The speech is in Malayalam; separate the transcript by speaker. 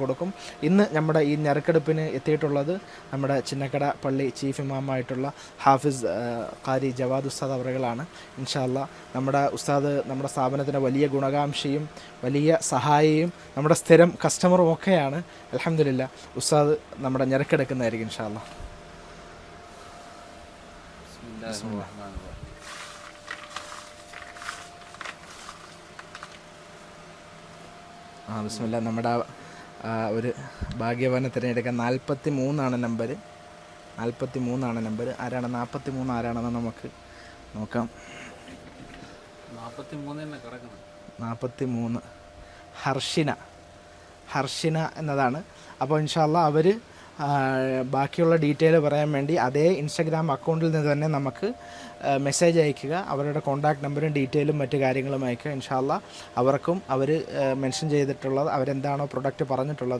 Speaker 1: കൊടുക്കും. ഇന്ന് നമ്മുടെ ഈ ഞെറുക്കെടുപ്പിന് എത്തിയിട്ടുള്ളത് നമ്മുടെ ചിന്നക്കട പള്ളി ചീഫ് ഇമാമായിട്ടുള്ള ഹാഫിസ് ഖാരി ജവാദ് ഉസ്താദ് അവറുകളാണ്. ഇൻഷാ അല്ലാ നമ്മുടെ ഉസ്താദ് നമ്മുടെ സ്ഥാപനത്തിൻ്റെ വലിയ ഗുണകാംക്ഷയും വലിയ സഹായിയും നമ്മുടെ സ്ഥിരം കസ്റ്റമറും ഒക്കെയാണ്. അൽഹംദുലില്ലാ ഉസ്താദ് നമ്മുടെ ഞെറുക്കെടുക്കുന്നതായിരിക്കും ഇൻഷാ അല്ലാ. ബിസ്മില്ലാ. നമ്മുടെ ഒരു ഭാഗ്യവാനെ തിരഞ്ഞെടുക്കാൻ 43 നമ്പർ. 43 നമ്പർ ആരാണ്? 43 ആരാണെന്ന് നമുക്ക് നോക്കാം. 43 ഹർഷിന എന്നതാണ്. അപ്പോൾ ഇൻഷാ അല്ലാ അവർ ബാക്കിയുള്ള ഡീറ്റെയിൽ പറയാൻ വേണ്ടി അതേ ഇൻസ്റ്റഗ്രാം അക്കൗണ്ടിൽ നിന്ന് തന്നെ നമുക്ക് മെസ്സേജ് അയക്കുക. അവരുടെ കോൺടാക്ട് നമ്പറും ഡീറ്റെയിലും മറ്റു കാര്യങ്ങളും അയക്കുക. ഇൻഷാ അല്ലാ അവർക്കും അവർ മെൻഷൻ ചെയ്തിട്ടുള്ളത് അവരെന്താണോ പ്രൊഡക്റ്റ് പറഞ്ഞിട്ടുള്ളത്